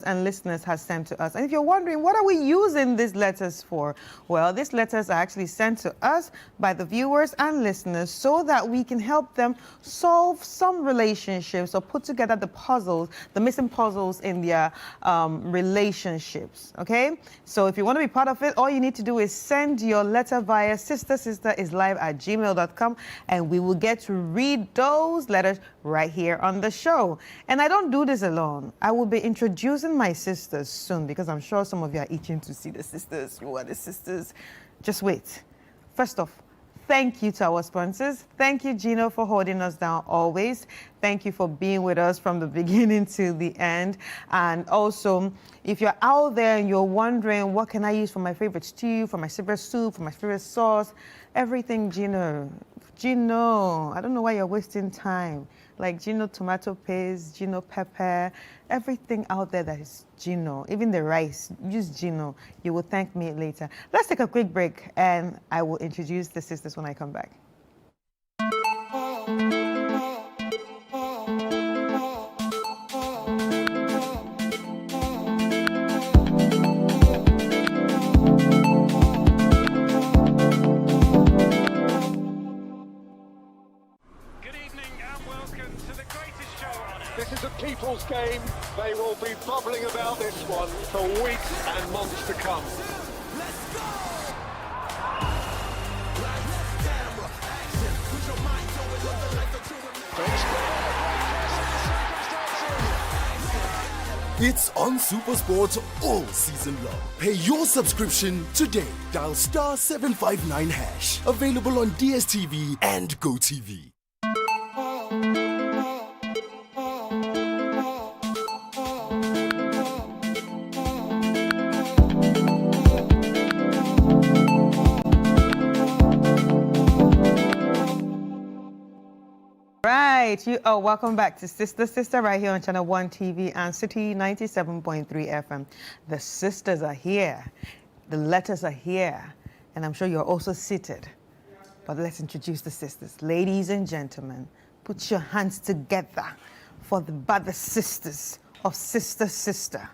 and listeners has sent to us. And if you're wondering, what are we using these letters for? Well, these letters are actually sent to us by the viewers and listeners so that we can help them solve some relationships or put together the puzzles, the missing puzzles in their relationships, okay? So if you want to be part of it, all you need to do is send your letter via sistersisterislive@gmail.com, and we will get to read those letters right here on the show. And I don't do this alone. I will be introducing my sisters soon because I'm sure some of you are itching to see the sisters. Who are the sisters? Just wait. First off, thank you to our sponsors. Thank you, Gino, for holding us down always. Thank you for being with us from the beginning to the end. And also, if you're out there and you're wondering, what can I use for my favorite stew, for my favorite soup, for my favorite sauce, everything Gino. Gino, I don't know why you're wasting time. Like Gino tomato paste, Gino pepper, everything out there that is Gino, even the rice, use Gino. You will thank me later. Let's take a quick break and I will introduce the sisters when I come back. This is a people's game. They will be bubbling about this one for weeks and months to come. Let's go! It's on SuperSport all season long. Pay your subscription today. Dial *759#. Available on DSTV and GoTV. Right, you are welcome back to Sister right here on Channel 1 TV and City 97.3 FM. The sisters are here, the letters are here, and I'm sure you're also seated. But let's introduce the sisters. Ladies and gentlemen, put your hands together for the brother sisters of Sister,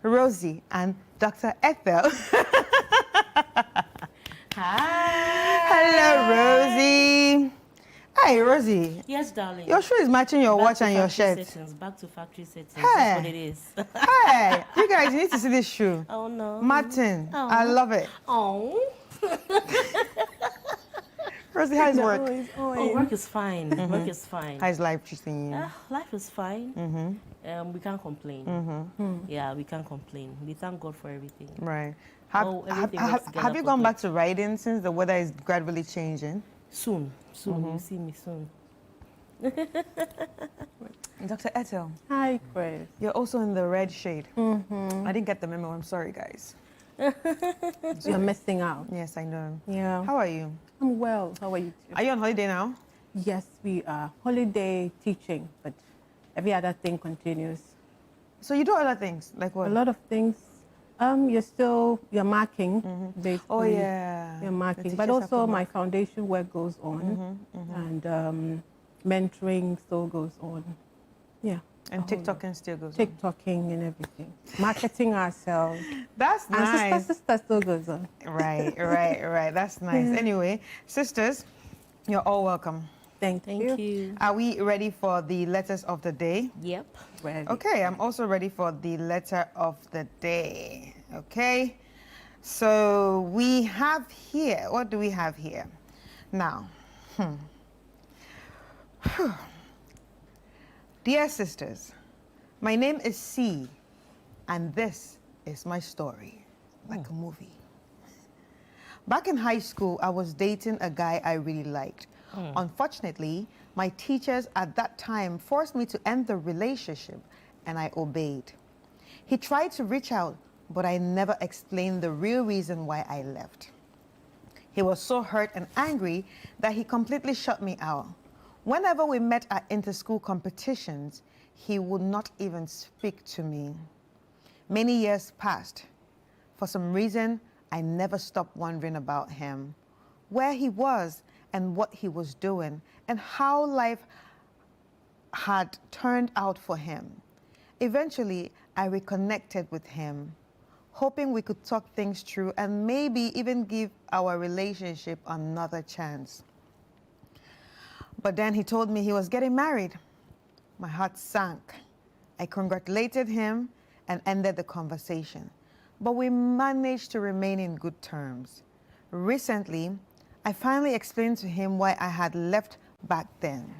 Rosie and Dr. Ethel. Hi. Hello, Rosie. Hi, Rosie. Yes, darling. Your shoe is matching your watch and your shirt. Back to factory settings. Hey. That's what it is. Hey, you guys need to see this shoe. Oh, no. Martin, Oh. I love it. Oh. Rosie, how's work? Oh, work is fine. Work is fine. How's life treating you? Life is fine. We can't complain. Yeah, we can't complain. We thank God for everything. Right. Everything works together Have you for gone good. back to riding since the weather is gradually changing? Soon. You see me soon. Dr. Ethel, Hi, Chris. you're also in the red shade. I didn't get the memo. I'm sorry, guys. You're missing out. Yes, I know. Yeah. How are you? I'm well. How are you? Too? Are you on holiday now? Yes, we are. Holiday teaching, but every other thing continues. So you do other things, like what? A lot of things. You're marking, basically. Oh, yeah. You're The marking. teachers But have also to my mark. foundation work goes on. And mentoring still goes on. Yeah. And a whole lot. TikToking still goes on. TikToking and everything. Marketing ourselves. That's And nice. sister still goes on. Right. That's nice. Anyway, sisters, you're all welcome. Thank Thank you. Are we ready for the letters of the day? Yep. Ready. Okay, I'm also ready for the letter of the day. Okay, so we have here, what do we have here? Now, Dear sisters, my name is C, and this is my story, like a movie. Back in high school, I was dating a guy I really liked. Unfortunately, my teachers at that time forced me to end the relationship, and I obeyed. He tried to reach out, but I never explained the real reason why I left. He was so hurt and angry that he completely shut me out. Whenever we met at inter-school competitions, he would not even speak to me. Many years passed. For some reason, I never stopped wondering about him, where he was and what he was doing, and how life had turned out for him. Eventually, I reconnected with him, hoping we could talk things through and maybe even give our relationship another chance. But then he told me he was getting married. My heart sank. I congratulated him and ended the conversation. But we managed to remain in good terms. Recently, I finally explained to him why I had left back then.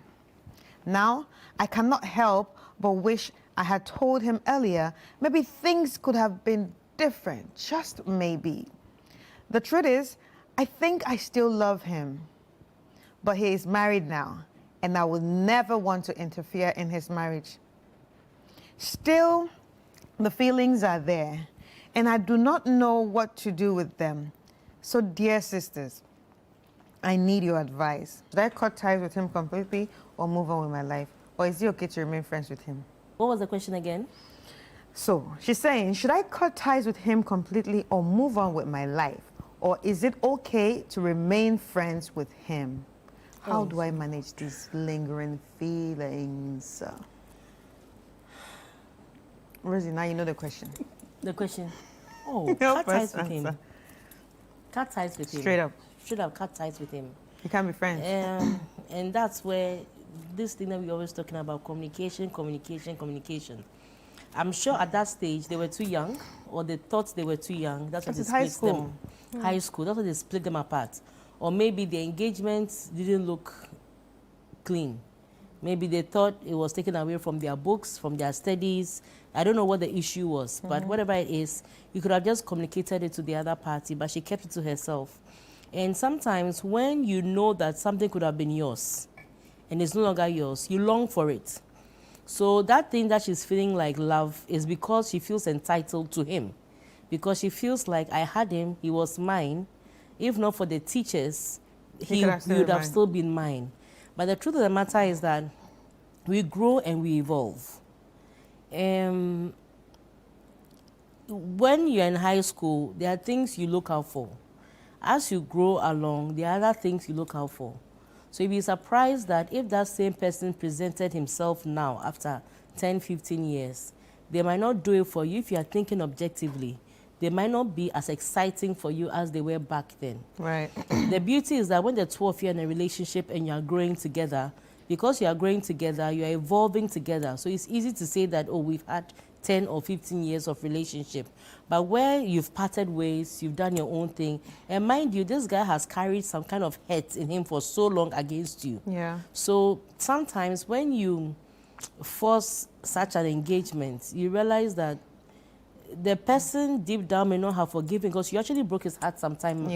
Now, I cannot help but wish I had told him earlier. Maybe things could have been different, just maybe. The truth is, I think I still love him. But he is married now, and I would never want to interfere in his marriage. Still, the feelings are there, and I do not know what to do with them. So, dear sisters, I need your advice. Should I cut ties with him completely or move on with my life? Or is it okay to remain friends with him? What was the question again? So, she's saying, should I cut ties with him completely or move on with my life? Or is it okay to remain friends with him? How do I manage these lingering feelings? Rosie, now you know the question. The question. Oh, Help cut ties us with him. answer. Cut ties with him. Straight up. Should have cut ties with him. You can't be friends. And that's where this thing that we're always talking about, communication, communication, communication. I'm sure at that stage they were too young, or they thought they were too young. That's what This they is split high them. High school. That's what they split them apart. Or maybe the engagement didn't look clean. Maybe they thought it was taken away from their books, from their studies. I don't know what the issue was, but whatever it is, you could have just communicated it to the other party, but she kept it to herself. And sometimes when you know that something could have been yours and it's no longer yours, you long for it. So that thing that she's feeling like love is because she feels entitled to him. Because she feels like, I had him, he was mine. If not for the teachers, he would have still been mine. But the truth of the matter is that we grow and we evolve. When you're in high school, there are things you look out for. As you grow along, there are other things you look out for. So you'd be surprised that if that same person presented himself now after 10, 15 years, they might not do it for you if you are thinking objectively. They might not be as exciting for you as they were back then. Right. The beauty is that when the two of you are in a relationship and you are growing together, because you are growing together, you are evolving together. So it's easy to say that, oh, we've had 10 or 15 years of relationship. But where you've parted ways, you've done your own thing, and mind you, this guy has carried some kind of hate in him for so long against you. Yeah. So sometimes when you force such an engagement, you realize that the person deep down may not have forgiven because you actually broke his heart some time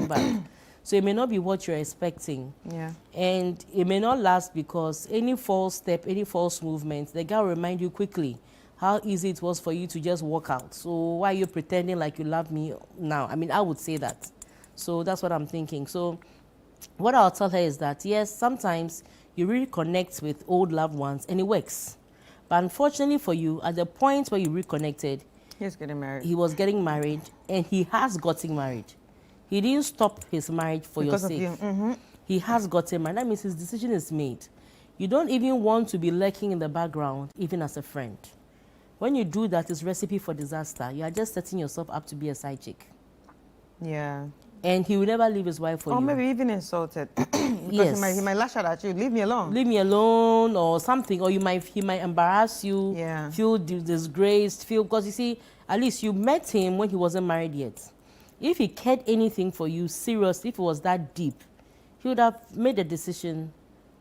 back. So it may not be what you're expecting. Yeah. And it may not last because any false step, any false movement, the guy will remind you quickly how easy it was for you to just walk out. So why are you pretending like you love me now? I mean, I would say that. So that's what I'm thinking. So what I'll tell her is that, yes, sometimes you really connect with old loved ones and it works. But unfortunately for you, at the point where you reconnected, He's getting married. he was getting married and he has gotten married. He didn't stop his marriage for your Because of sake. you. He has gotten married. That means his decision is made. You don't even want to be lurking in the background, even as a friend. When you do that, it's recipe for disaster. You are just setting yourself up to be a side chick. Yeah. And he will never leave his wife for you. Or maybe even insulted. Because Yes. he might lash out at you. Leave me alone. Leave me alone or something. Or he might embarrass you, Yeah. feel disgraced, because you see, at least you met him when he wasn't married yet. If he cared anything for you, seriously, if it was that deep, he would have made a decision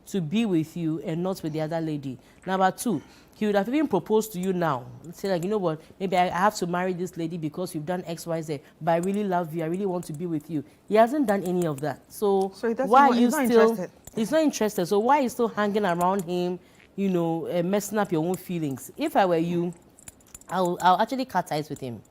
to be with you and not with the other lady. Number two, he would have even proposed to you now. Say like, you know what, maybe I have to marry this lady because you've done X, Y, Z, but I really love you, I really want to be with you. He hasn't done any of that. So he doesn't why want- are you he's not still... interested. He's not interested. So why are you still hanging around him, you know, messing up your own feelings? If I were you, I'll actually cut ties with him.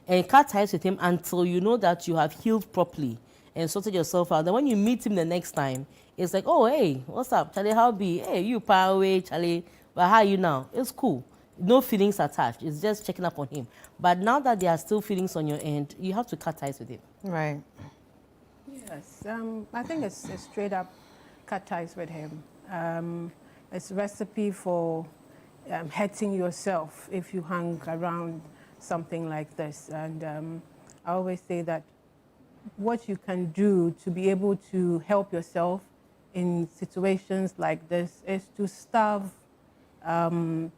And cut ties with him until you know that you have healed properly and sorted yourself out. Then when you meet him the next time, it's like, oh, hey, what's up, Charlie? How be? Hey, you power away, Charlie. Well, how are you now? It's cool. No feelings attached. It's just checking up on him. But now that there are still feelings on your end, you have to cut ties with him. Right. Yes, I think it's straight up cut ties with him. It's recipe for hurting yourself if you hang around something like this. And I always say that what you can do to be able to help yourself in situations like this is to starve the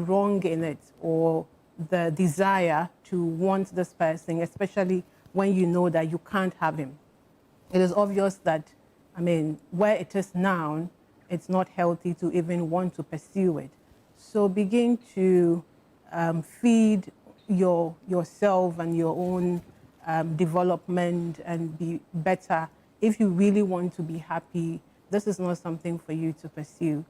wrong in it, or the desire to want this person, especially when you know that you can't have him. It is obvious that, I mean, where it is now, it's not healthy to even want to pursue it. So begin to feed yourself and your own development and be better. If you really want to be happy, this is not something for you to pursue.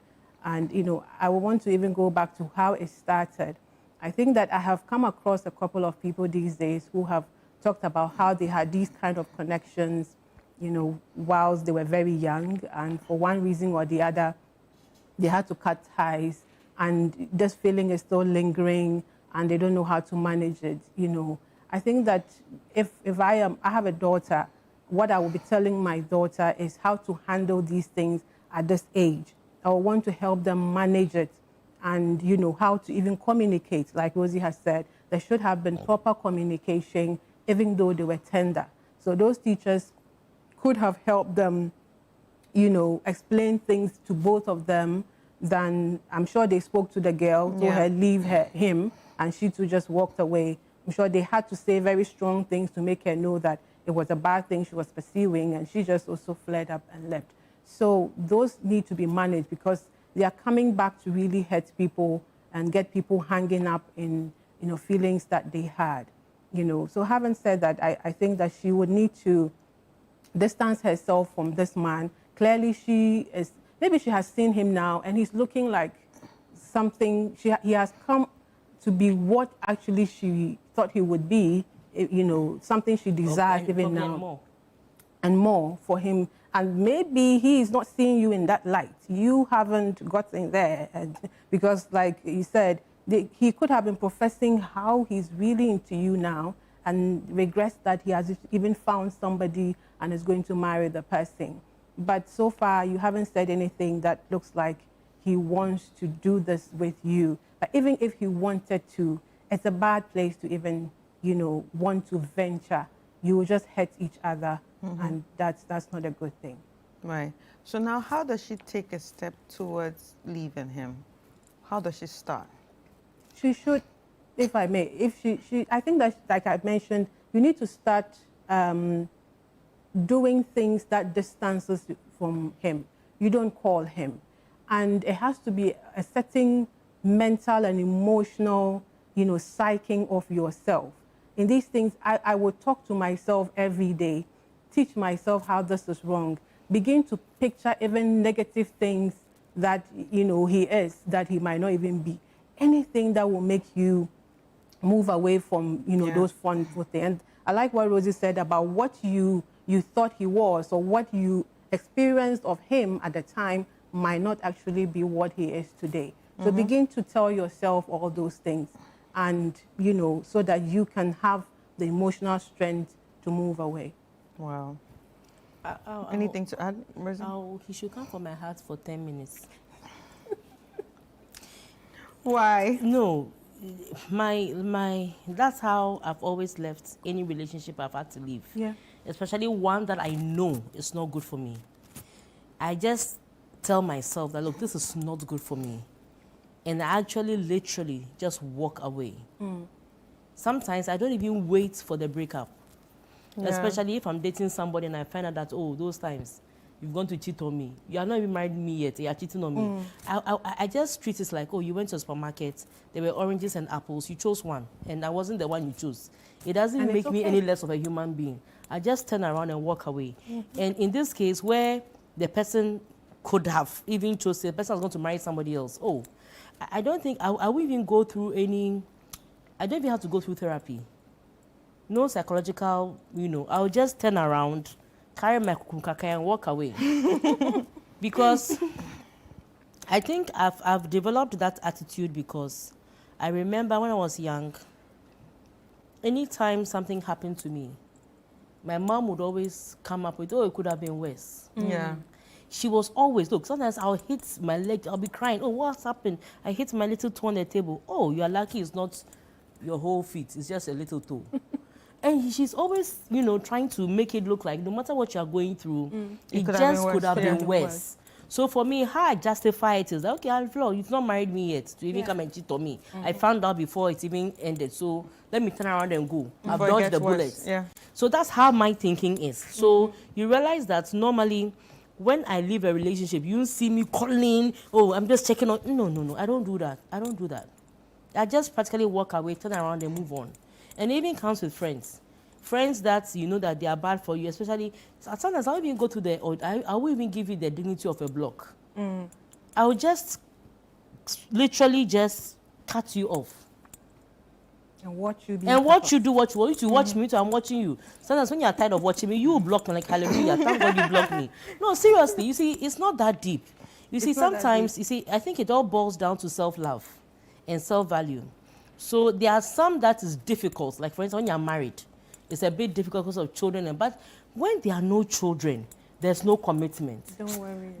And, you know, I want to even go back to how it started. I think that I have come across a couple of people these days who have talked about how they had these kind of connections, you know, whilst they were very young, and for one reason or the other, they had to cut ties, and this feeling is still lingering, and they don't know how to manage it. You know, I think that if I have a daughter, what I will be telling my daughter is how to handle these things at this age. I want to help them manage it, and, you know, how to even communicate. Like Rosie has said, there should have been proper communication, even though they were tender. So those teachers could have helped them, you know, explain things to both of them. Than I'm sure they spoke to the girl, told her leave him, and she too just walked away. I'm sure they had to say very strong things to make her know that it was a bad thing she was pursuing, and she just also fled up and left. So those need to be managed, because they are coming back to really hurt people and get people hanging up in, you know, feelings that they had. You know, so having said that, I think that she would need to distance herself from this man. Clearly maybe she has seen him now and he's looking like something, he has come to be what actually she thought he would be, you know, something she desires even now. And more for him. And maybe he is not seeing you in that light. You haven't gotten there. And because, like you said, he could have been professing how he's really into you now, and regrets that he has even found somebody and is going to marry the person. But so far, you haven't said anything that looks like he wants to do this with you. But even if he wanted to, it's a bad place to even, you know, want to venture. You will just hurt each other, and that's not a good thing. Right. So now, how does she take a step towards leaving him? How does she start? She should, if I may, I think that, like I mentioned, you need to start doing things that distances you from him. You don't call him. And it has to be a certain mental and emotional, you know, psyching of yourself. In these things, I would talk to myself every day, teach myself how this is wrong, begin to picture even negative things that, you know, he is, that he might not even be. Anything that will make you move away from, you know, those fun things. And I like what Rosie said about what you thought he was, or what you experienced of him at the time might not actually be what he is today. So begin to tell yourself all those things, and, you know, so that you can have the emotional strength to move away. Wow. Anything to add, Rosie? He should come for my heart for 10 minutes. Why? No, that's how I've always left any relationship I've had to leave. Yeah. Especially one that I know is not good for me. I just tell myself that, look, this is not good for me. And I actually literally just walk away. Sometimes I don't even wait for the breakup. Yeah. Especially if I'm dating somebody and I find out that, oh, those times you've gone to cheat on me. You are not even married me yet. You are cheating on me. I just treat it like, oh, you went to a supermarket. There were oranges and apples. You chose one. And I wasn't the one you chose. It doesn't make me any less of a human being. I just turn around and walk away. And in this case, where the person could have even chosen, the person was going to marry somebody else. Oh, I don't think I will even go through I don't even have to go through therapy. No psychological, you know, I'll just turn around, carry my kukunkaka and walk away. Because I think I've developed that attitude because I remember when I was young, anytime something happened to me, my mom would always come up with, oh, it could have been worse. Yeah. she was always, look, sometimes I'll hit my leg, I'll be crying, oh, what's happened? I hit my little toe on the table. Oh, you're lucky it's not your whole feet, it's just a little toe. And she's always, you know, trying to make it look like no matter what you're going through, it just could have been worse. So for me, how I justify it is, okay, you've not married me yet to even come and cheat on me. I found out before it even ended, so let me turn around and go. I've dodged the bullets. Yeah. So that's how my thinking is. So you realize that normally, when I leave a relationship, you see me calling, oh, I'm just checking on. No, I don't do that. I don't do that. I just practically walk away, turn around and move on. And it even comes with friends. Friends that you know that they are bad for you, especially, sometimes I'll even go to the, or I will even give you the dignity of a block. I will just literally just cut you off. And watch you do what you want. You watch me too, I'm watching you. Sometimes when you're tired of watching me, you block me like hallelujah. Thank God you block me. No, seriously, you see, it's not that deep. You see, sometimes, you see, I think it all boils down to self-love and self-value. So there are some that is difficult. Like for instance, when you're married, it's a bit difficult because of children. But when there are no children, there's no commitment. Don't worry.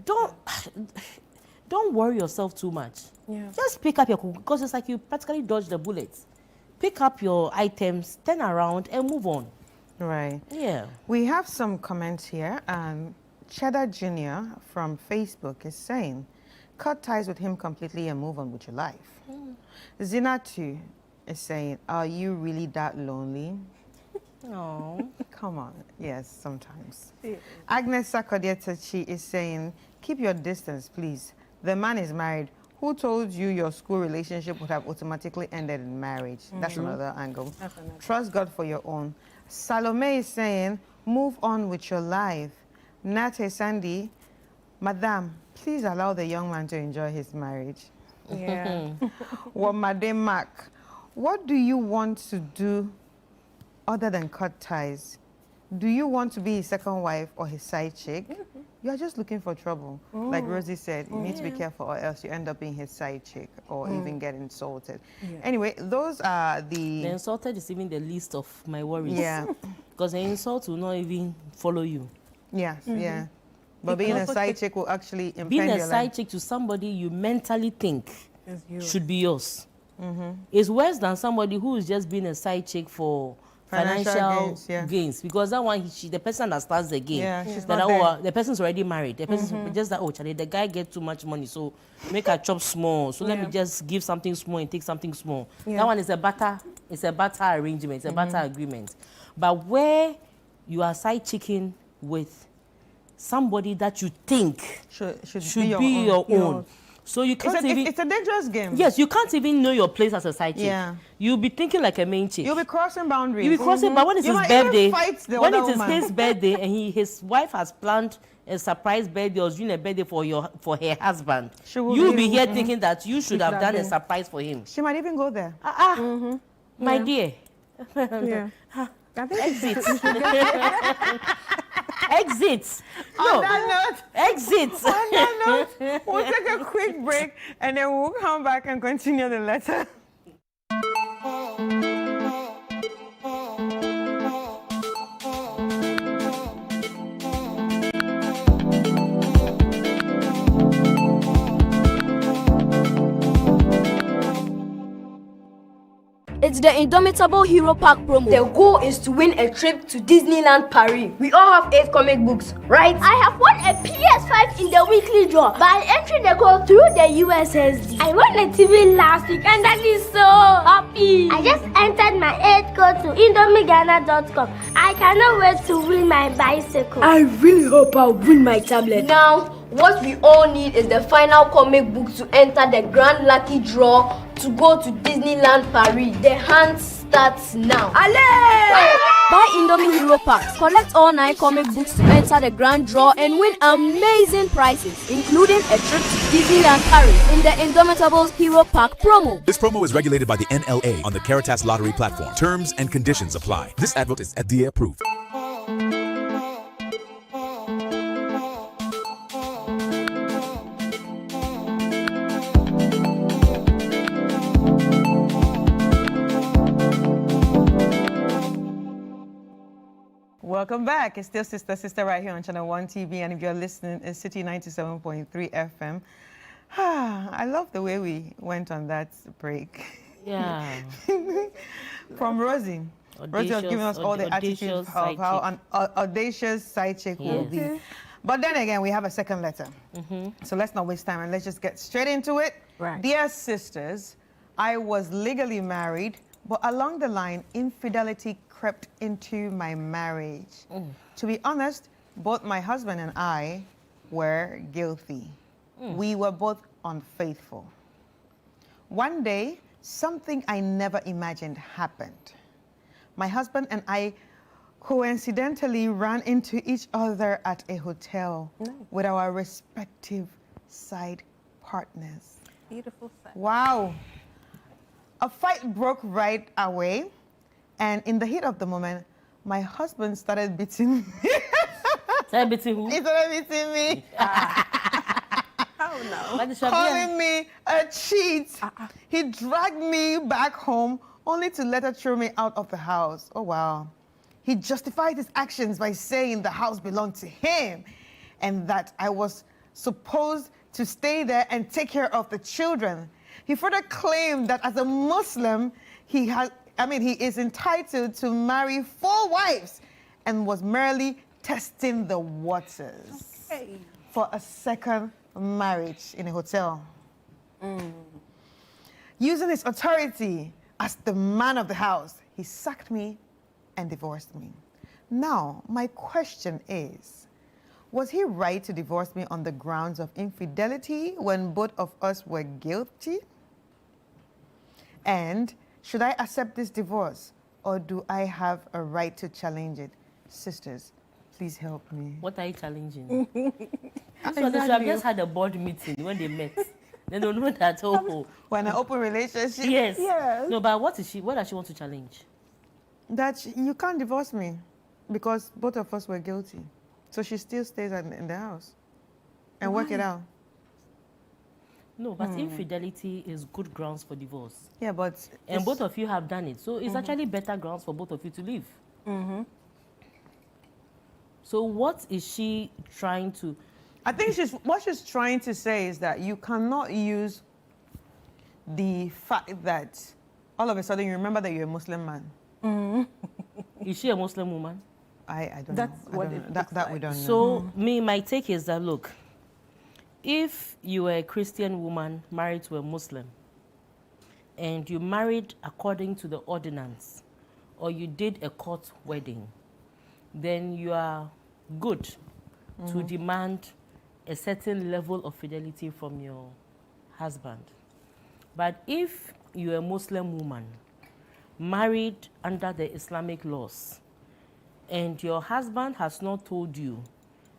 Don't worry yourself too much. Yeah. Just pick up your, because it's like you practically dodge the bullets. Pick up your items, turn around, and move on. Right. Yeah. We have some comments here. Cheddar Jr. from Facebook is saying, cut ties with him completely and move on with your life. Zinatu is saying, are you really that lonely? Oh. Come on. Yes, sometimes. Yeah. Agnes Sakodietachi is saying, keep your distance, please. The man is married. Who told you your school relationship would have automatically ended in marriage? That's another angle. Trust God for your own. Salome is saying, move on with your life. Nate Sandy, Madam, please allow the young man to enjoy his marriage. Yeah. Wamade Mac, what do you want to do other than cut ties? Do you want to be his second wife or his side chick? You are just looking for trouble. Like Rosie said, you need to be careful or else you end up being his side chick or even get insulted. Anyway, those are The insulted is even the least of my worries. Yeah. Because the insult will not even follow you. Yes, yeah. But being a side chick will actually impede Being a your side life. chick to somebody you mentally think It's you. should be yours. It's worse than somebody who is just being a side chick for financial gains, because that one, the person understands the game. Yeah, she's that not there. the person's already married. The person's just that, oh, Charlie, the guy gets too much money, so make her chop small. So let me just give something small and take something small. That one is a barter. It's a barter arrangement. It's a barter agreement. But where you are side chicking with somebody that you think Should be your own. So you can't even... It's a dangerous game. Yes, you can't even know your place as a side chick. Yeah. You'll be thinking like a main chick. You'll be crossing boundaries. You'll be crossing, but when it's You his might even birthday, fight the when other it is woman. his birthday and his wife has planned a surprise birthday or doing a birthday for her husband, you'll be here thinking that you should have done a surprise for him. She might even go there. My dear. Yeah. Exit. Exit. On No. that note, Exit. on that note, we'll take a quick break and then we'll come back and continue the letter. It's the Indomitable Hero Pack promo. The goal is to win a trip to Disneyland Paris. We all have 8 comic books, right? I have won a PS5 in the weekly draw by entering the code through the USSD. I won a TV last week and that is so happy. I just entered my 8 code to indomigana.com. I cannot wait to win my bicycle. I really hope I'll win my tablet. Now, what we all need is the final comic book to enter the grand lucky draw to go to Disneyland Paris. The hunt starts now. Allez! Buy Indomie Hero Packs. Collect all 9 comic books to enter the grand draw and win amazing prizes, including a trip to Disneyland Paris in the Indomitable Hero Pack promo. This promo is regulated by the NLA on the Caritas Lottery platform. Terms and conditions apply. This advert is FDA approved. Welcome back. It's still Sister right here on Channel 1 TV. And if you're listening, it's City 97.3 FM. I love the way we went on that break. Yeah. From Rosie. Rosie was giving us all the attitude of how an audacious side chick will be. But then again, we have a second letter. So let's not waste time and let's just get straight into it. Right. Dear sisters, I was legally married, but along the line, infidelity crept into my marriage. To be honest, both my husband and I were guilty. We were both unfaithful. One day, something I never imagined happened. My husband and I coincidentally ran into each other at a hotel with our respective side partners. Beautiful sight. Wow. A fight broke right away, and in the heat of the moment, my husband started beating me. Started beating who? He started beating me. Oh no. Calling me a cheat. He dragged me back home only to later throw me out of the house. Oh, wow. He justified his actions by saying the house belonged to him and that I was supposed to stay there and take care of the children. He further claimed that as a Muslim, he is entitled to marry 4 wives and was merely testing the waters for a second marriage in a hotel. Using his authority as the man of the house, he sacked me and divorced me. Now, my question is, was he right to divorce me on the grounds of infidelity when both of us were guilty? And should I accept this divorce, or do I have a right to challenge it? Sisters, please help me. What are you challenging? So they should have just had a board meeting when they met. They don't know that. When an open relationship? Yes. Yes. No, but what does she want to challenge? That you can't divorce me because both of us were guilty. So she still stays in the house and work it out. No, but infidelity is good grounds for divorce. Yeah, but... And both of you have done it. So it's actually better grounds for both of you to leave. So what is she trying to... I think what she's trying to say is that you cannot use the fact that all of a sudden you remember that you're a Muslim man. Is she a Muslim woman? I don't That's know. what I don't it know. looks That like. we don't know. So my take is that, look, if you were a Christian woman married to a Muslim and you married according to the ordinance or you did a court wedding, then you are good to demand a certain level of fidelity from your husband. But if you're a Muslim woman married under the Islamic laws and your husband has not told you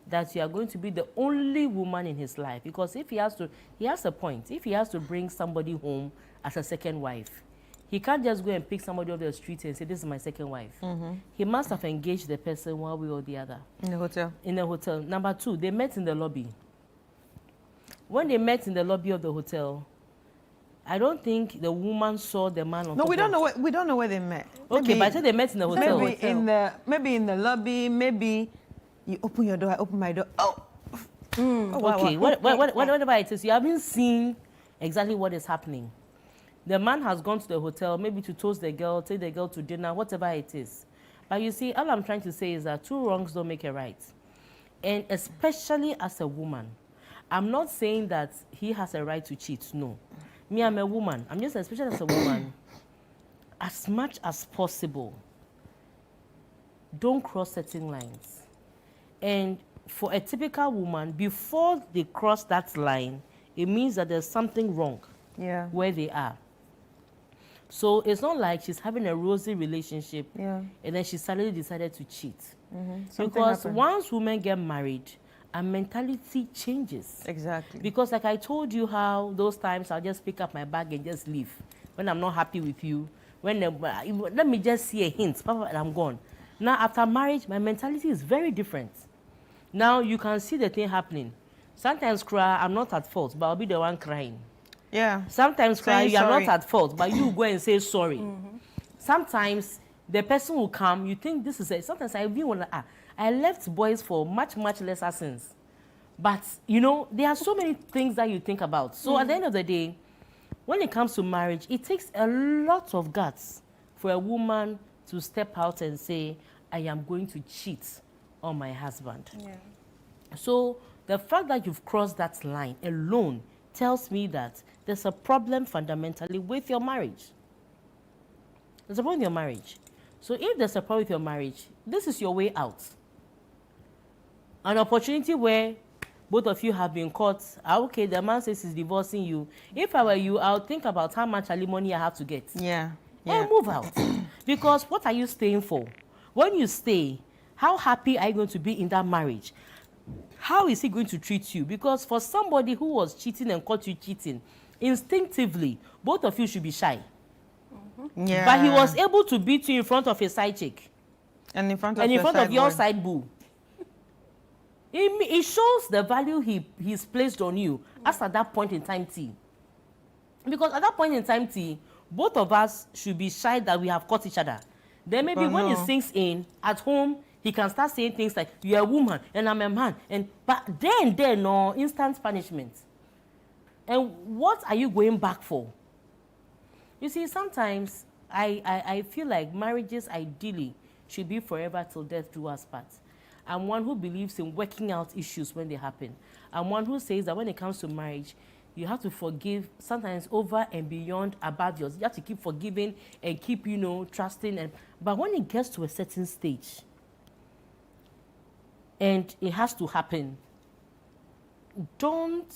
that you are going to be the only woman in his life, because if he has a point. If he has to bring somebody home as a second wife, he can't just go and pick somebody off the street and say, this is my second wife. He must have engaged the person one way or the other. In the hotel? In the hotel. Number 2, they met in the lobby. When they met in the lobby of the hotel, I don't think the woman saw the man on top. We don't know where they met. Okay, but I said they met in the hotel. Maybe in the lobby, maybe you open your door, I open my door. Oh! Okay, whatever it is, you haven't seen exactly what is happening. The man has gone to the hotel, maybe to toast the girl, take the girl to dinner, whatever it is. But you see, all I'm trying to say is that 2 wrongs don't make a right. And especially as a woman, I'm not saying that he has a right to cheat, no. Me, I'm a woman. I'm just, especially as a woman, as much as possible, don't cross certain lines. And for a typical woman, before they cross that line, it means that there's something wrong where they are. So it's not like she's having a rosy relationship and then she suddenly decided to cheat. Because happened. Once women get married, our mentality changes. Exactly. Because like I told you how those times I'll just pick up my bag and just leave when I'm not happy with you. Let me just see a hint, and I'm gone. Now after marriage, my mentality is very different. Now you can see the thing happening. Sometimes cry, I'm not at fault, but I'll be the one crying. Yeah. Sometimes cry, you are not at fault, but you go and say sorry. Sometimes The person will come, you think this is a, sometimes I even want to, I left boys for much, much lesser sins. But, you know, there are so many things that you think about. So at the end of the day, when it comes to marriage, it takes a lot of guts for a woman to step out and say, I am going to cheat on my husband. Yeah. So the fact that you've crossed that line alone tells me that there's a problem fundamentally with your marriage. There's a problem with your marriage. So if there's a problem with your marriage, this is your way out. An opportunity where both of you have been caught. Okay, the man says he's divorcing you. If I were you, I would think about how much alimony I have to get. Yeah. And move out. Because what are you staying for? When you stay, how happy are you going to be in that marriage? How is he going to treat you? Because for somebody who was cheating and caught you cheating, instinctively, both of you should be shy. Yeah. But he was able to beat you in front of a side chick. And in front of, And in front of your boy. side boo. It shows the value he's placed on you as at that point in time T. Because at that point in time T, both of us should be shy that we have caught each other. Then maybe when he sinks in, at home, he can start saying things like, you're a woman and I'm a man. But then, no, instant punishment. And what are you going back for? You see, sometimes I feel like marriages ideally should be forever till death do us part. I'm one who believes in working out issues when they happen. I'm one who says that when it comes to marriage, you have to forgive sometimes over and beyond about yours. You have to keep forgiving and keep, you know, trusting. But when it gets to a certain stage, and it has to happen, don't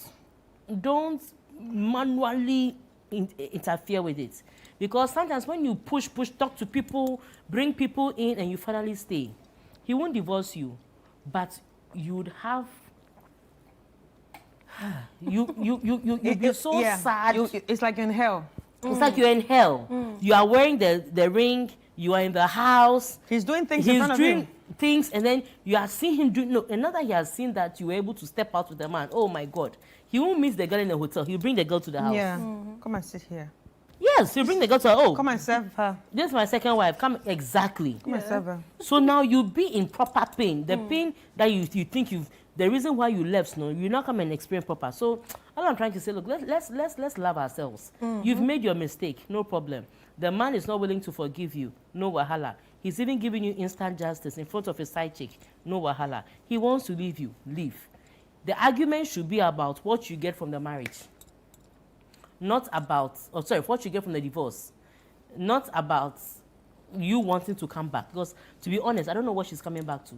manually interfere with it. Because sometimes when you push, talk to people, bring people in, and you finally stay, he won't divorce you, but you'd have you'd be so sad. It's like you're in hell. It's like you're in hell. You are wearing the ring. You are in the house. He's doing things in front of him. Things, and then you are seeing him doing. No, and now that he has seen that you were able to step out with the man, oh my God, he won't meet the girl in the hotel. He'll bring the girl to the house. Yeah. Come and sit here. Yes, he'll bring the girl to her. Oh, Come and serve her. this is my second wife. Come, exactly. Come and serve her. So now you'll be in proper pain. The pain that you think the reason why you left, no, you now come and experience proper. So all I'm trying to say, look, let's love ourselves. You've made your mistake, no problem. The man is not willing to forgive you, no wahala. He's even giving you instant justice in front of a side chick, no wahala. He wants to leave you, leave. The argument should be about what you get from the marriage. Not about, what you get from the divorce. Not about you wanting to come back. Because, to be honest, I don't know what she's coming back to.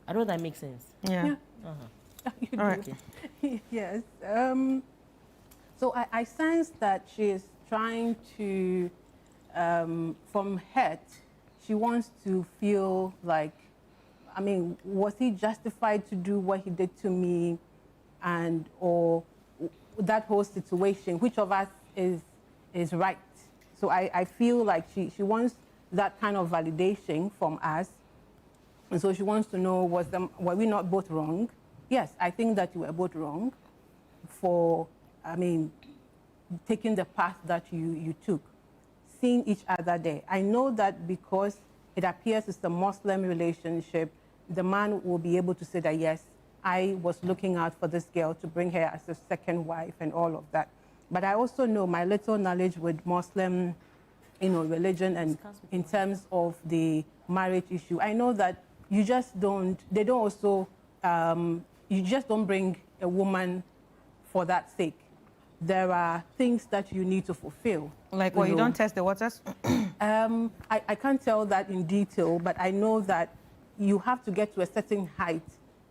I don't know if that makes sense. Yeah. All right. Okay. Yes. So I sense that she is trying to, from hurt, she wants to feel like, I mean, was he justified to do what he did to me, or that whole situation? Which of us is right? So I feel like she wants that kind of validation from us, and so she wants to know, were we not both wrong? Yes, I think that you were both wrong for, I mean, taking the path that you took, seeing each other there. I know that because it appears it's a Muslim relationship, the man will be able to say that, yes, I was looking out for this girl to bring her as a second wife and all of that. But I also know my little knowledge with Muslim, religion and in terms of the marriage issue. I know that you just don't bring a woman for that sake. There are things that you need to fulfill. Like what, you don't test the waters? I can't tell that in detail, but I know that you have to get to a certain height.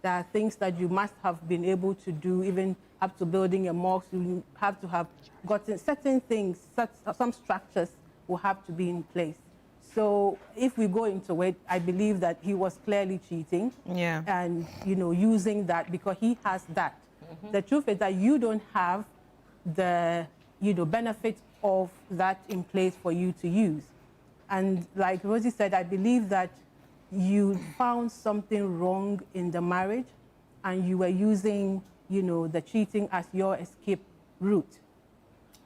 There are things that you must have been able to do, even up to building a mosque. You have to have gotten certain things, some structures will have to be in place. So if we go into it, I believe that he was clearly cheating. Yeah. And, using that because he has that. The truth is that you don't have the, benefit of that in place for you to use. And like Rosie said, I believe that you found something wrong in the marriage and you were using, the cheating as your escape route.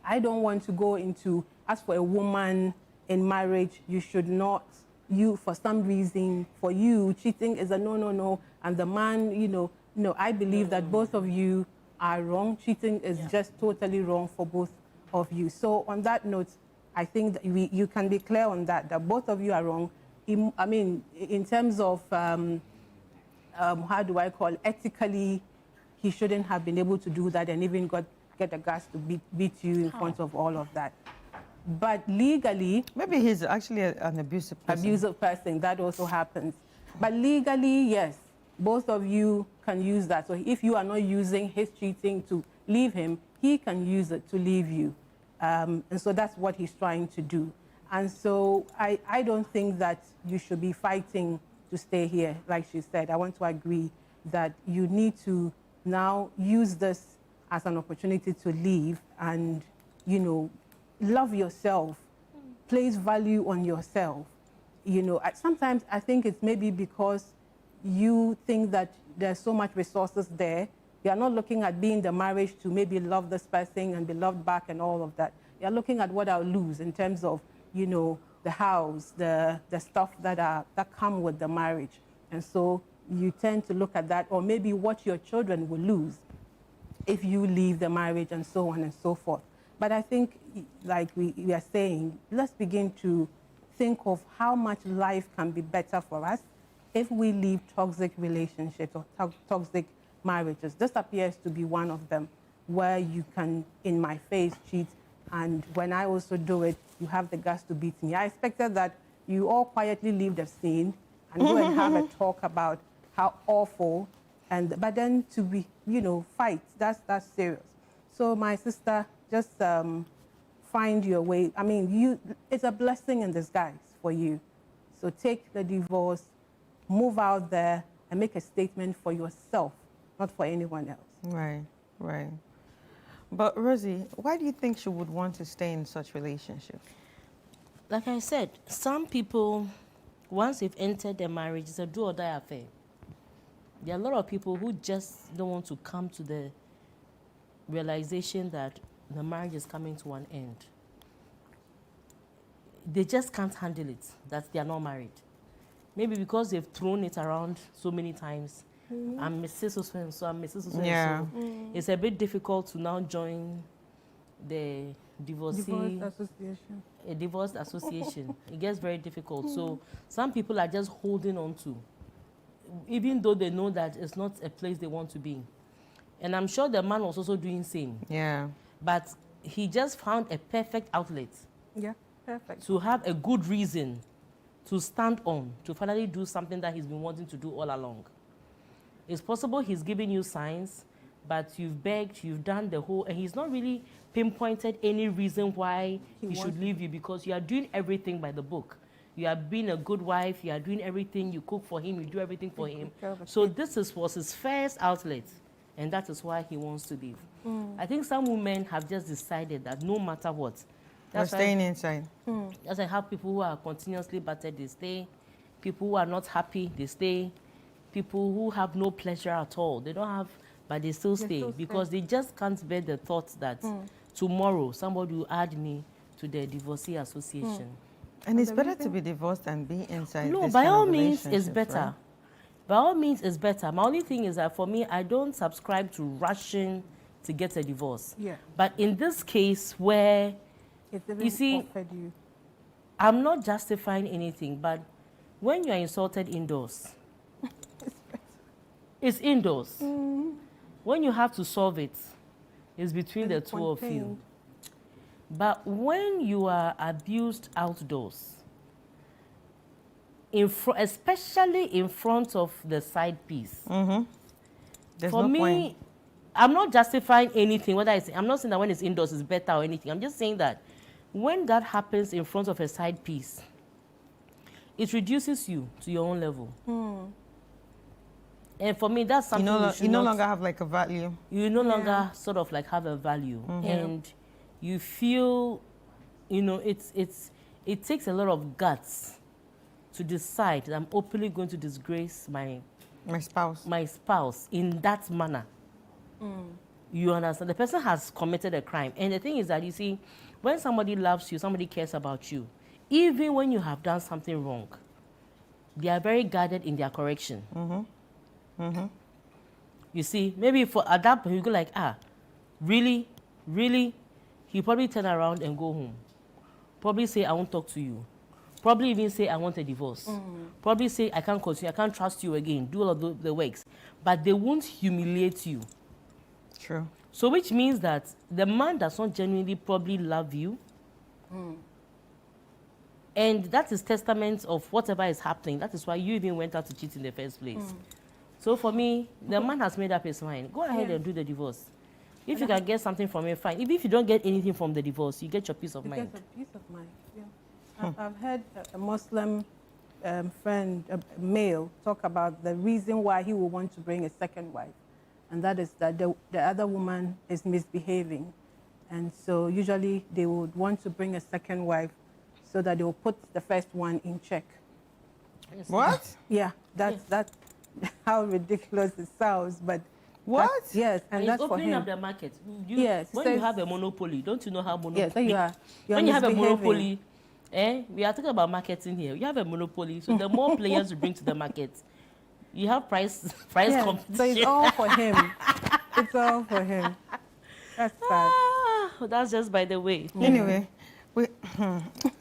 I don't want to go into, as for a woman, in marriage, you should not, you, for some reason, for you, cheating is a no, no, no. And the man, no, I believe that both of you are wrong. Cheating is just totally wrong for both of you. So on that note, I think that you can be clear on that both of you are wrong. I mean, in terms of, how do I call, ethically, he shouldn't have been able to do that and even get the guts to beat you in front of all of that. But legally... Maybe he's actually an abusive person. Abusive person, that also happens. But legally, yes, both of you can use that. So if you are not using his cheating to leave him, he can use it to leave you. And so that's what he's trying to do. And so I don't think that you should be fighting to stay here. Like she said, I want to agree that you need to now use this as an opportunity to leave and, love yourself, place value on yourself. Sometimes I think it's maybe because you think that there's so much resources there. You're not looking at being the marriage to maybe love this person and be loved back and all of that. You're looking at what I'll lose in terms of, the house, the stuff that come with the marriage. And so you tend to look at that, or maybe what your children will lose if you leave the marriage and so on and so forth. But I think, like we are saying, let's begin to think of how much life can be better for us if we leave toxic relationships or toxic marriages. This appears to be one of them, where you can, in my face, cheat, and when I also do it, you have the guts to beat me. I expected that you all quietly leave the scene and go and have a talk about how awful, but then to be, fight, that's serious. So my sister, just find your way. I mean, it's a blessing in disguise for you. So take the divorce, move out there, and make a statement for yourself, not for anyone else. Right, right. But Rosie, why do you think she would want to stay in such relationship? Like I said, some people, once they've entered their marriage, it's a do or die affair. There are a lot of people who just don't want to come to the realization that the marriage is coming to an end. They just can't handle it, that they are not married. Maybe because they've thrown it around so many times. I'm Mrs. So I'm Mrs. So. It's a bit difficult to now join the divorce association. It gets very difficult. So some people are just holding on to, even though they know that it's not a place they want to be. And I'm sure the man was also doing the same. Yeah. But he just found a perfect outlet. Yeah, perfect. To have a good reason to stand on, to finally do something that he's been wanting to do all along. It's possible he's giving you signs, but you've begged, you've done the whole, and he's not really pinpointed any reason why he should leave you, because you are doing everything by the book. You are being a good wife, you are doing everything, you cook for him, you do everything for him. So this was his first outlet, and that is why he wants to leave. I think some women have just decided that no matter what, We're staying inside. That's why I have people who are continuously battered, they stay. People who are not happy, they stay. People who have no pleasure at all, they don't have, but they still stay because they just can't bear the thought that tomorrow somebody will add me to the divorcee association. And it's better to be divorced than be inside. No, this by kind all of means, it's relationship, better. right? By all means, it's better. My only thing is that for me, I don't subscribe to rushing to get a divorce. Yeah. But in this case where, you see, I'm not justifying anything, but when you are insulted indoors, it's indoors. When you have to solve it, it's between the two of you. But when you are abused outdoors, especially in front of the side piece, There's for no me, point. I'm not justifying anything. I'm not saying that when it's indoors it's better or anything. I'm just saying that when that happens in front of a side piece, it reduces you to your own level. And for me, that's something You no longer have like a value. You no longer sort of like have a value, and you feel, it takes a lot of guts to decide that I'm openly going to disgrace my spouse in that manner. You understand? The person has committed a crime. And the thing is that, you see, when somebody loves you, somebody cares about you, even when you have done something wrong, they are very guarded in their correction. You see, maybe for at that point, you go like, really? He'll probably turn around and go home. Probably say, I won't talk to you. Probably even say, I want a divorce. Probably say, I can't continue, I can't trust you again, do all of the works. But they won't humiliate you. True. So which means that the man does not genuinely probably love you. And that is testament of whatever is happening. That is why you even went out to cheat in the first place. So for me, the man has made up his mind. Go ahead and do the divorce. If you can get something from it, fine. If you don't get anything from the divorce, you get your peace of mind. Get a peace of mind, yeah. I've heard a Muslim friend, a male, talk about the reason why he would want to bring a second wife. And that is that the other woman is misbehaving. And so usually they would want to bring a second wife so that they will put the first one in check. What? Yeah, that's how ridiculous it sounds, but what? Yes, and that's it's for opening him. up the market. Yes, when you have a monopoly, don't you know how monopoly? Yes, so you're when you have a misbehaving. monopoly, we are talking about marketing here. You have a monopoly, so the more players you bring to the market, you have price Yeah, competition. so it's all for him. It's all for him. That's sad. That's just by the way. Anyway,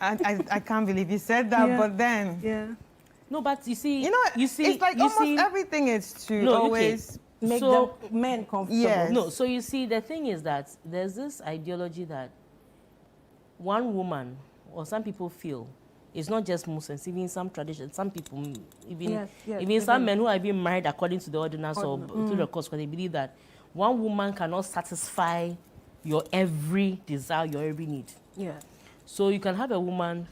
I can't believe you said that, Yeah. but then... Yeah. No, but you see, it's like almost everything is to always... Make so, the men comfortable. Yes. No, so you see, the thing is that there's this ideology that one woman, or some people feel, it's not just Muslims, even some traditions, some people, even some men who are being married according to the ordinance or through the course, because they believe that one woman cannot satisfy your every desire, your every need. Yeah. So you can have a woman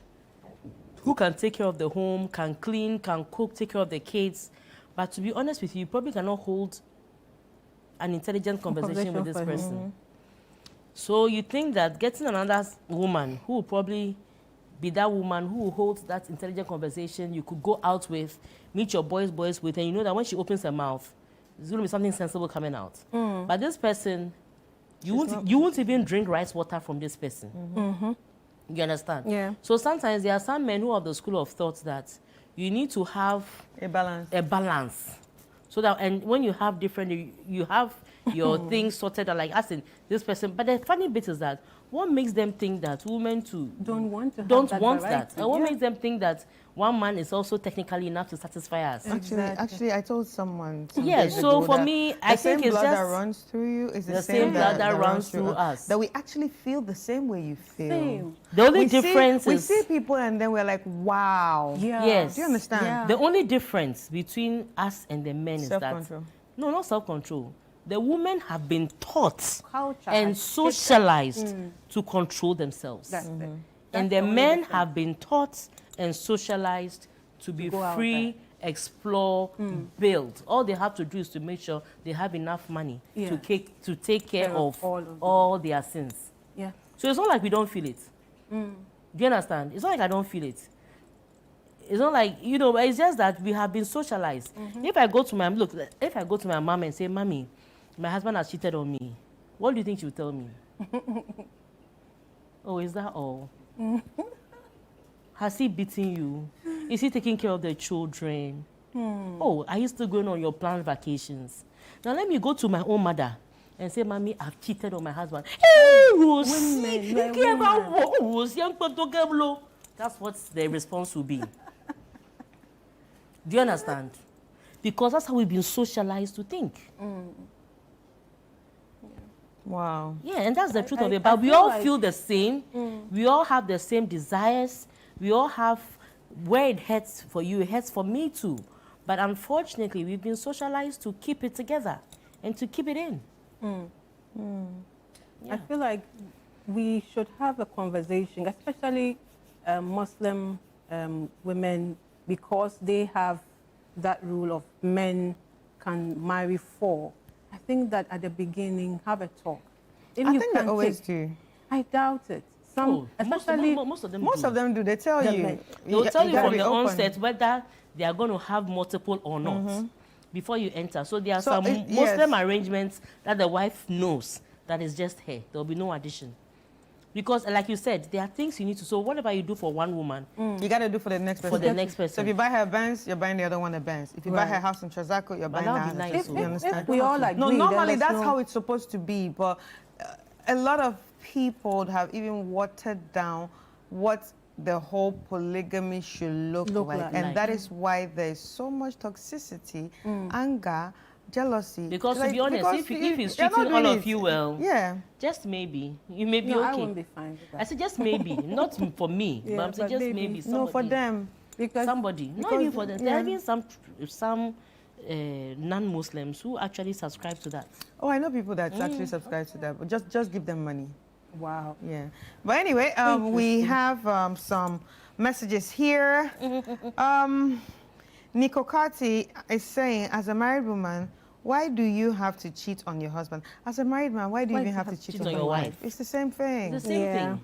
who can take care of the home, can clean, can cook, take care of the kids. But to be honest with you, you probably cannot hold an intelligent conversation with this person. So you think that getting another woman who will probably be that woman who holds that intelligent conversation you could go out with, meet your boys with, and you know that when she opens her mouth, there's going to be something sensible coming out. But this person, you won't even drink rice water from this person. You understand? Yeah. So sometimes there are some men who have the school of thought that you need to have a balance. So that, and when you have different, you have your things sorted out, like asking this person. But the funny bit is that what makes them think that women too don't want that? variety. And what makes them think that one man is also technically enough to satisfy us? Actually, I told someone. Yeah, so for me, I think it's the same blood just that runs through you is the same blood that runs through us. That we actually feel the same way you feel. The only difference we is see people and then we're like, wow. Yeah. Yes. Do you understand? Yeah. The only difference between us and the men is that Self-control. no, not self-control. The women have been taught Culture and has socialized to control themselves. That's it. And That's the only men difference. have been taught and socialized to be go out free, explore, build. All they have to do is to make sure they have enough money Yeah. to take care of all all, of them. their sins. Yeah. So it's not like we don't feel it. Do you understand? It's not like I don't feel it. It's not like, it's just that we have been socialized. If I go to my mom and say, Mommy, my husband has cheated on me, what do you think she will tell me? Oh, is that all? Has he beaten you? Is he taking care of the children? Oh, are you still going on your planned vacations? Now let me go to my own mother and say, Mommy, I've cheated on my husband. That's what the response will be. Do you understand? Because that's how we've been socialized to think. Wow. Yeah, and that's the truth of it. But we all feel the same. We all have the same desires. We all have, where it hurts for you, it hurts for me too. But unfortunately, we've been socialized to keep it together and to keep it in. I feel like we should have a conversation, especially Muslim women, because they have that rule of men can marry 4. I think that at the beginning, have a talk. If I you think they can't always take- do. I doubt it. Most of them Most do. of them do. They tell The you. men. They'll tell you gotta from be the open. onset whether they are going to have multiple or not before you enter. So there are So some it- Muslim yes. arrangements that the wife knows that is just her. There will be no addition. Because, like you said, there are things you need to. So whatever you do for one woman, You got to do for the next person. for the next So person. if you buy her a Benz, you're buying the other one a Benz. If you buy Right. her house in Chazako, you're buying that the would be house. nice, You oh. understand? If we all agree, No, then normally let's that's know. how it's supposed to be, but a lot of people have even watered down what the whole polygamy should look like. And that is why there's so much toxicity, anger, jealousy. Because to be honest, if he's you're not treating all doing of it. you well, Yeah. just maybe, you may be No, okay. I won't be fine with that. I said just maybe, not for me, Yeah, but I'm saying but just maybe. maybe. No, for somebody. them. Because Somebody, not even for them. There are even some non-Muslims who actually subscribe to that. Oh, I know people that actually subscribe to that, but just give them money. wow. Yeah. But anyway, we have some messages here. Nico Kati is saying, as a married woman, why do you have to cheat on your husband? As a married man, why do you even have to cheat on your wife? It's the same thing. It's the same thing.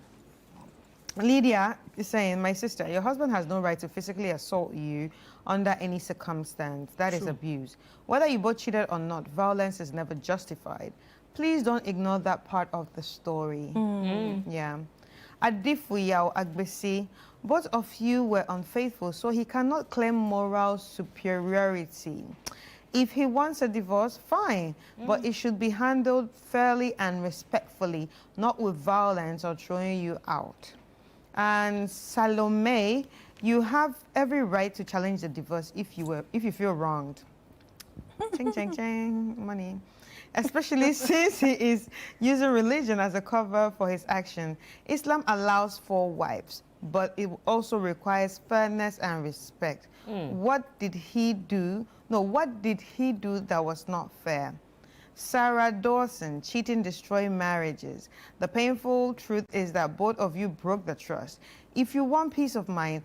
Lydia is saying, my sister, your husband has no right to physically assault you under any circumstance. That is abuse. Whether you both cheated or not, violence is never justified. Please don't ignore that part of the story. Yeah. Adifuyao Agbesi, both of you were unfaithful, so he cannot claim moral superiority. If he wants a divorce, fine, but it should be handled fairly and respectfully, not with violence or throwing you out. And Salome, you have every right to challenge the divorce if you feel wronged. Ching, ching, ching, money. Especially since he is using religion as a cover for his action. Islam allows 4 wives, but it also requires fairness and respect. What did he do? No, what did he do that was not fair? Sarah Dawson, cheating destroys marriages. The painful truth is that both of you broke the trust. If you want peace of mind,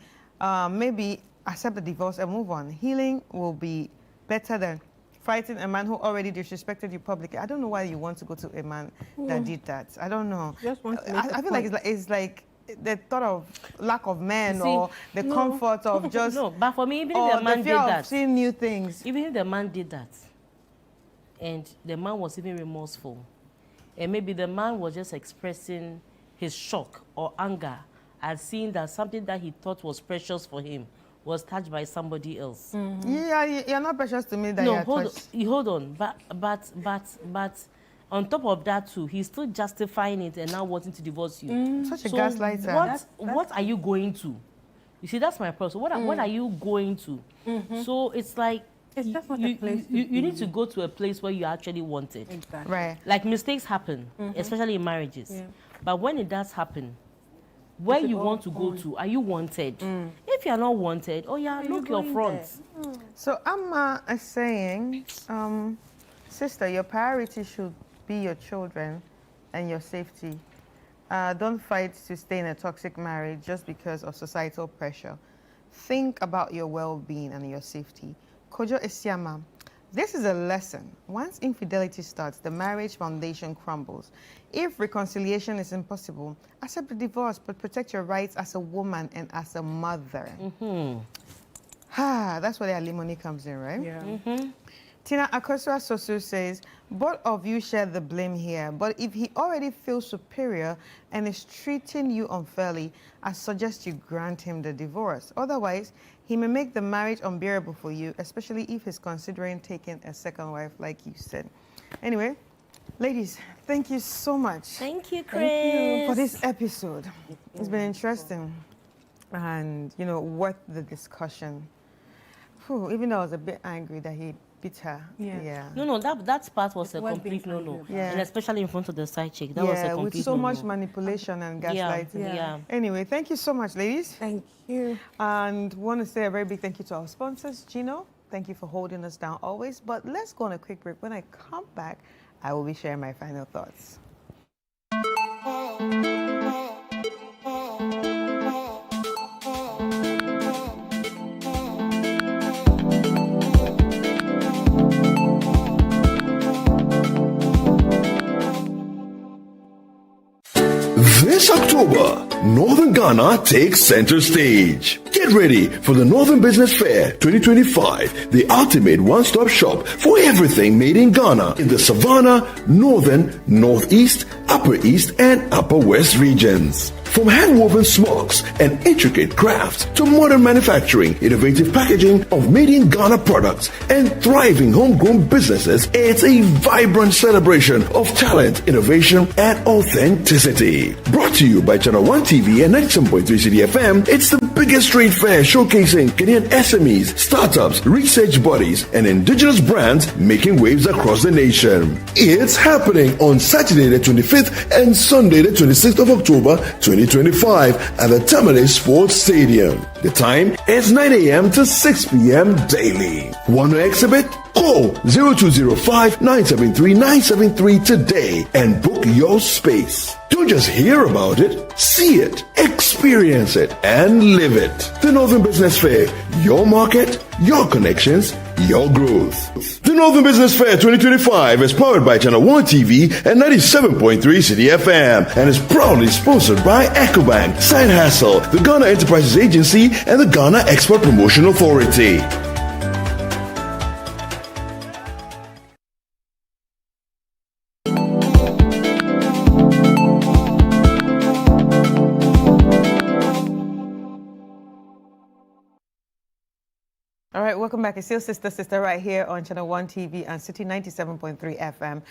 maybe accept the divorce and move on. Healing will be better than fighting a man who already disrespected you publicly. I don't know why you want to go to a man that did that. I don't know. Just want to make I a feel like it's like the thought of lack of men See, or the comfort of just No, but for me, even or if the man the did fear of that, seeing new things. even if the man did that, and the man was even remorseful, and maybe the man was just expressing his shock or anger at seeing that something that he thought was precious for him was touched by somebody else. Yeah, you're not precious to me that No, you're touched. hold on. But on top of that too, he's still justifying it and now wanting to divorce you. Such a So gaslighter. what are you going to? You see, that's my problem. So what are you going to? So it's like It's just not a place to you need to go to a place where you actually want it. Exactly. Right. Like mistakes happen, especially in marriages. But when it does happen, where you want to go to, are you wanted? If you're not wanted, oh yeah, look your front. So Amma is saying, sister, your priority should be your children and your safety. Don't fight to stay in a toxic marriage just because of societal pressure. Think about your well-being and your safety. Kojo Esiama, this is a lesson. Once infidelity starts, the marriage foundation crumbles. If reconciliation is impossible, accept the divorce, but protect your rights as a woman and as a mother. That's where the alimony comes in, right? Yeah. Tina Akosua Sosu says, both of you share the blame here, but if he already feels superior and is treating you unfairly, I suggest you grant him the divorce. Otherwise, he may make the marriage unbearable for you, especially if he's considering taking a second wife, like you said. Anyway, ladies, thank you so much. Thank you, Chris. For this episode. It's been interesting and, you know, worth the discussion. Even though I was a bit angry that he beat her. Yeah. No, that part was a worth complete being no-no. angry about. And especially in front of the side chick. That was a complete with so no-no. much manipulation and gaslighting. Yeah. Anyway, thank you so much, ladies. Thank you. And want to say a very big thank you to our sponsors. Gino, thank you for holding us down always. But let's go on a quick break. When I come back, I will be sharing my final thoughts. This October, Northern Ghana takes center stage. Get Get ready for the Northern Business Fair 2025, the ultimate one-stop shop for everything made in Ghana in the Savannah, Northern, Northeast, Upper East, and Upper West regions. From hand-woven smokes and intricate crafts to modern manufacturing, innovative packaging of made-in-Ghana products, and thriving homegrown businesses, it's a vibrant celebration of talent, innovation, and authenticity. Brought to you by Channel 1 TV and 97.3 CDFM, it's the biggest trade fair showcasing Kenyan SMEs, startups, research bodies, and indigenous brands making waves across the nation. It's happening on Saturday the 25th and Sunday the 26th of October 2025 at the Tamale Sports Stadium. The time is 9 a.m. to 6 p.m. daily. Want to exhibit? Call 0205-973-973 today and book your space. Don't just hear about it, see it, experience it, and live it. The Northern Business Fair, your market, your connections, your growth. The Northern Business Fair 2025 is powered by Channel 1 TV and 97.3 City FM and is proudly sponsored by EcoBank, Side Hustle, the Ghana Enterprises Agency, and the Ghana Export Promotion Authority. All right, welcome back. It's still Sister right here on Channel 1 TV and City 97.3 FM.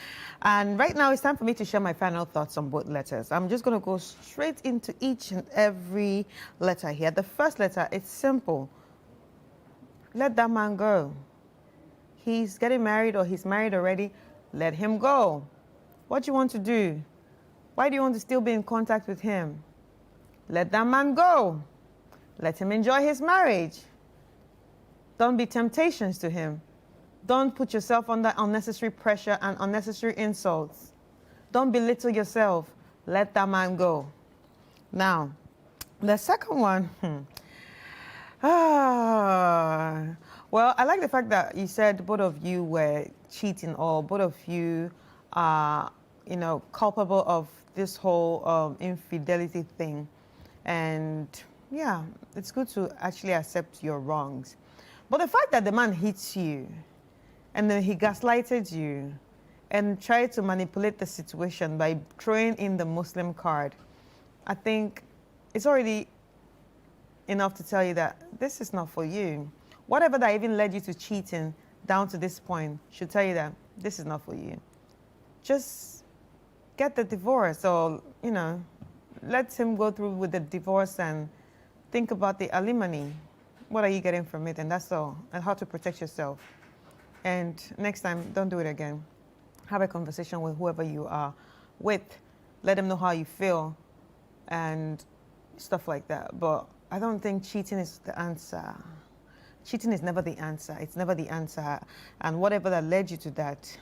And right now it's time for me to share my final thoughts on both letters. I'm just going to go straight into each and every letter here. The first letter, it's simple. Let that man go. He's getting married or he's married already. Let him go. What do you want to do? Why do you want to still be in contact with him? Let that man go. Let him enjoy his marriage. Don't be temptations to him. Don't put yourself under unnecessary pressure and unnecessary insults. Don't belittle yourself. Let that man go. Now, the second one. Well, I like the fact that you said both of you were cheating or both of you are, culpable of this whole infidelity thing. And yeah, it's good to actually accept your wrongs. But the fact that the man hits you and then he gaslighted you and tried to manipulate the situation by throwing in the Muslim card, I think it's already enough to tell you that this is not for you. Whatever that even led you to cheating down to this point should tell you that this is not for you. Just get the divorce or, let him go through with the divorce and think about the alimony. What are you getting from it? And that's all. And how to protect yourself. And next time, don't do it again. Have a conversation with whoever you are with. Let them know how you feel and stuff like that. But I don't think cheating is the answer. Cheating is never the answer. It's never the answer. And whatever that led you to that,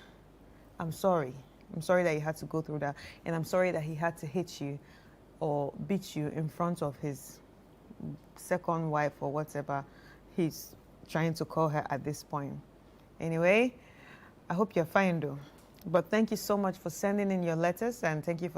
I'm sorry. I'm sorry that you had to go through that. And I'm sorry that he had to hit you or beat you in front of his second wife or whatever he's trying to call her at this point. Anyway, I hope you're fine though. But thank you so much for sending in your letters, and thank you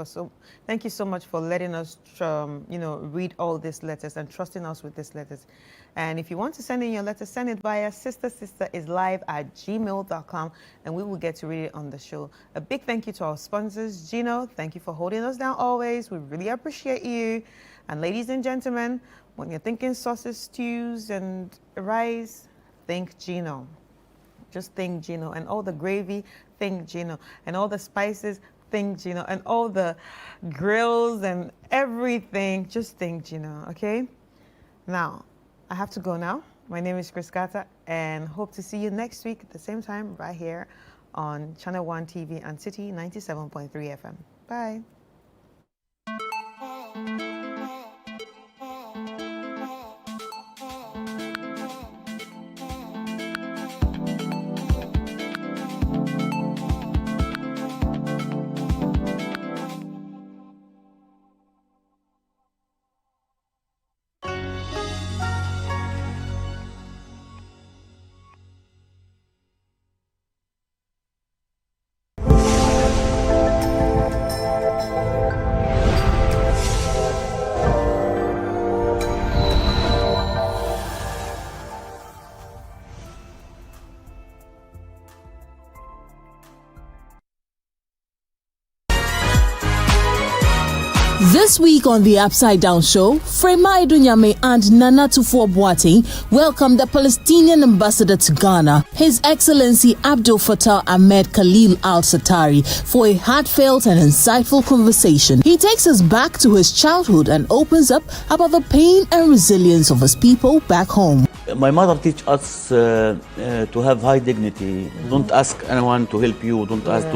so much for letting us read all these letters and trusting us with these letters. And if you want to send in your letters, send it via sisterislive@gmail.com and we will get to read it on the show. A big thank you to our sponsors. Gino, thank you for holding us down always. We really appreciate you. And ladies and gentlemen, when you're thinking sauces, stews, and rice, think Gino. Just think Gino. And all the gravy, think Gino. And all the spices, think Gino. And all the grills and everything, just think Gino, okay? Now, I have to go now. My name is Kata, and hope to see you next week at the same time right here on Channel 1 TV and City 97.3 FM. Bye. This week on the Upside Down Show, Frema Idunyame and Nana Tufo-Boateng welcomed the Palestinian ambassador to Ghana, His Excellency Abdel Fattah Ahmed Khalil al-Satari, for a heartfelt and insightful conversation. He takes us back to his childhood and opens up about the pain and resilience of his people back home. My mother teach us to have high dignity. Don't ask anyone to help you. Don't ask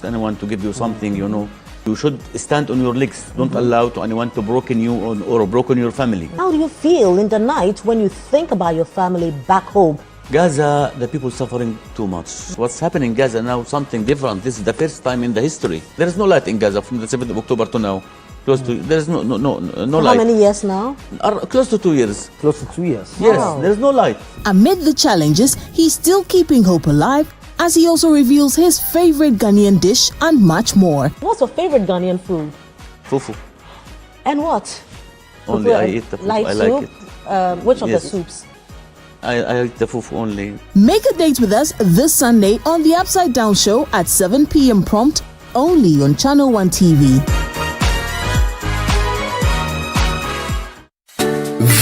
anyone to give you something. You should stand on your legs. Don't allow to anyone to broken you or broken your family. How do you feel in the night when you think about your family back home? Gaza, the people suffering too much. What's happening in Gaza now? Something different. This is the first time in the history. There is no light in Gaza from the 7th of October to now. There is no light. How many years now? Close to 2 years. Close to 2 years. Yes, wow. There is no light. Amid the challenges, he's still keeping hope alive, as he also reveals his favorite Ghanaian dish and much more. What's your favorite Ghanaian food? Fufu. And what? Only fufu, I eat the fufu. Light I soup? like it. Which of Yes. the soups? I eat the fufu only. Make a date with us this Sunday on the Upside Down Show at 7 p.m. prompt, only on Channel 1 TV.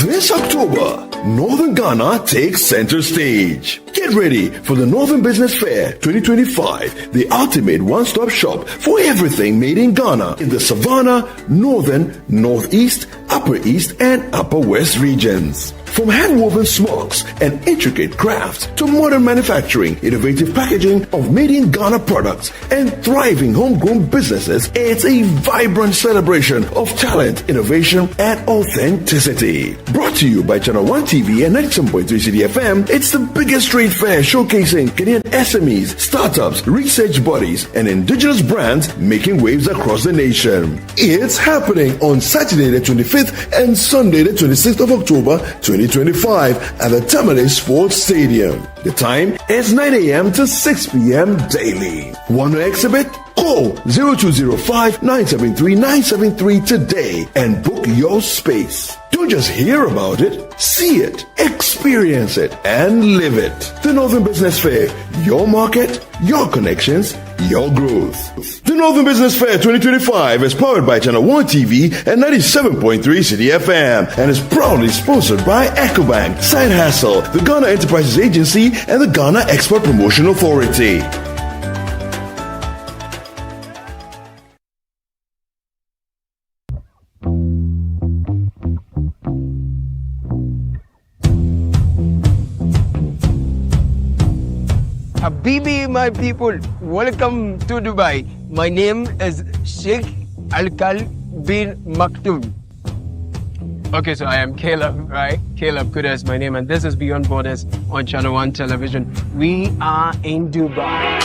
This October, Northern Ghana takes center stage. Get ready for the Northern Business Fair 2025, the ultimate one-stop shop for everything made in Ghana in the Savannah, Northern, Northeast, Upper East, and Upper West regions. From hand-woven smokes and intricate crafts to modern manufacturing, innovative packaging of made-in-Ghana products, and thriving homegrown businesses, it's a vibrant celebration of talent, innovation, and authenticity. Brought to you by Channel 1 TV and 97.3 CDFM, it's the biggest trade fair showcasing Kenyan SMEs, startups, research bodies, and indigenous brands making waves across the nation. It's happening on Saturday the 25th and Sunday the 26th of October 2025 at the Tamale Sports Stadium. The time is 9 a.m. to 6 p.m. daily. Want to exhibit? Call 0205-973-973 today and book your space. Don't just hear about it, see it, experience it, and live it. The Northern Business Fair, your market, your connections, your growth. The Northern Business Fair 2025 is powered by Channel 1 TV and 97.3 City FM and is proudly sponsored by EcoBank, Side Hustle, the Ghana Enterprises Agency, and the Ghana Export Promotion Authority. Habibi, my people, welcome to Dubai. My name is Sheikh Alkal bin Maktoum. Okay, so I am Caleb, right? Caleb Kuda is my name, and this is Beyond Borders on Channel 1 Television. We are in Dubai.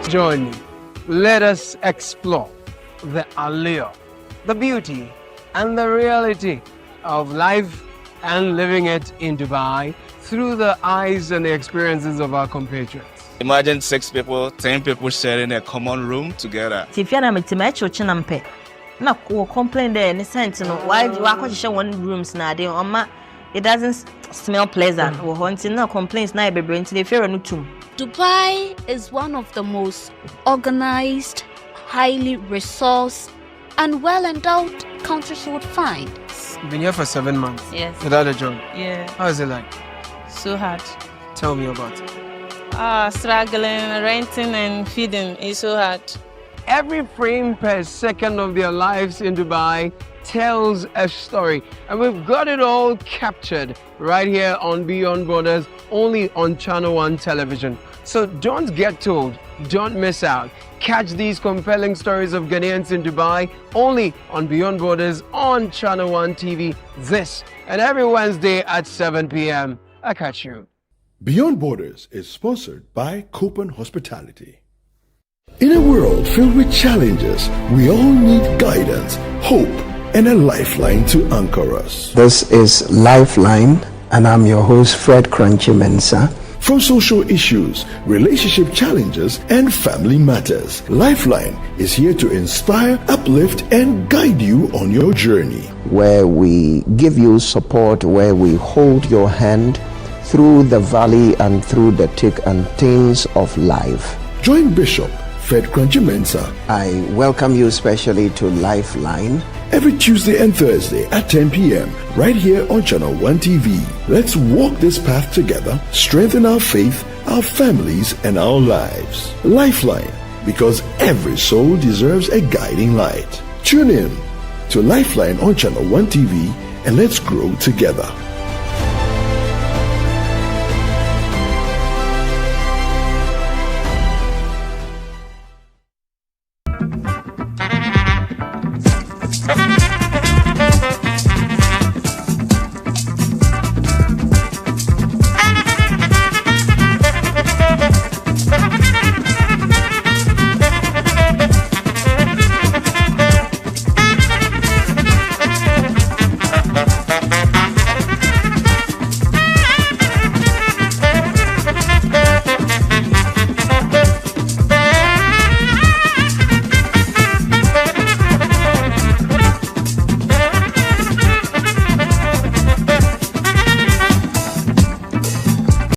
Join me. Let us explore the allure, the beauty, and the reality of life and living it in Dubai through the eyes and the experiences of our compatriots. Imagine 6 people, 10 people sharing a common room together. If you're not chinampe, no, we'll complain there in the sense, why do I share one rooms now? It doesn't smell pleasant. Or haunting no complaints now, baby, until they fear a new tomb. Dubai is one of the most organized, highly resourced, and well-endowed countries you would find. You've been here for 7 months. Yes. Without a job. Yeah. How is it like? So hard. Tell me about it. Struggling, renting and feeding is so hard. Every frame per second of their lives in Dubai tells a story, and we've got it all captured right here on Beyond Borders, only on Channel 1 Television. So don't get told, don't miss out. Catch these compelling stories of Ghanaians in Dubai only on Beyond Borders on Channel 1 TV this and every Wednesday at 7 p.m. I catch you. Beyond Borders is sponsored by Copen Hospitality. In a world filled with challenges, we all need guidance, hope, and a lifeline to anchor us. This is Lifeline, and I'm your host, Fred Crunchy Mensah. from social issues, relationship challenges, and family matters. Lifeline is here to inspire, uplift, and guide you on your journey. Where we give you support, where we hold your hand through the valley and through the thick and thins of life. Join Bishop Fred Crunchy-Mensah. I welcome you especially to Lifeline. Every Tuesday and Thursday at 10 p.m. right here on Channel 1 TV. Let's walk this path together, strengthen our faith, our families, and our lives. Lifeline, because every soul deserves a guiding light. Tune in to Lifeline on Channel 1 TV and let's grow together.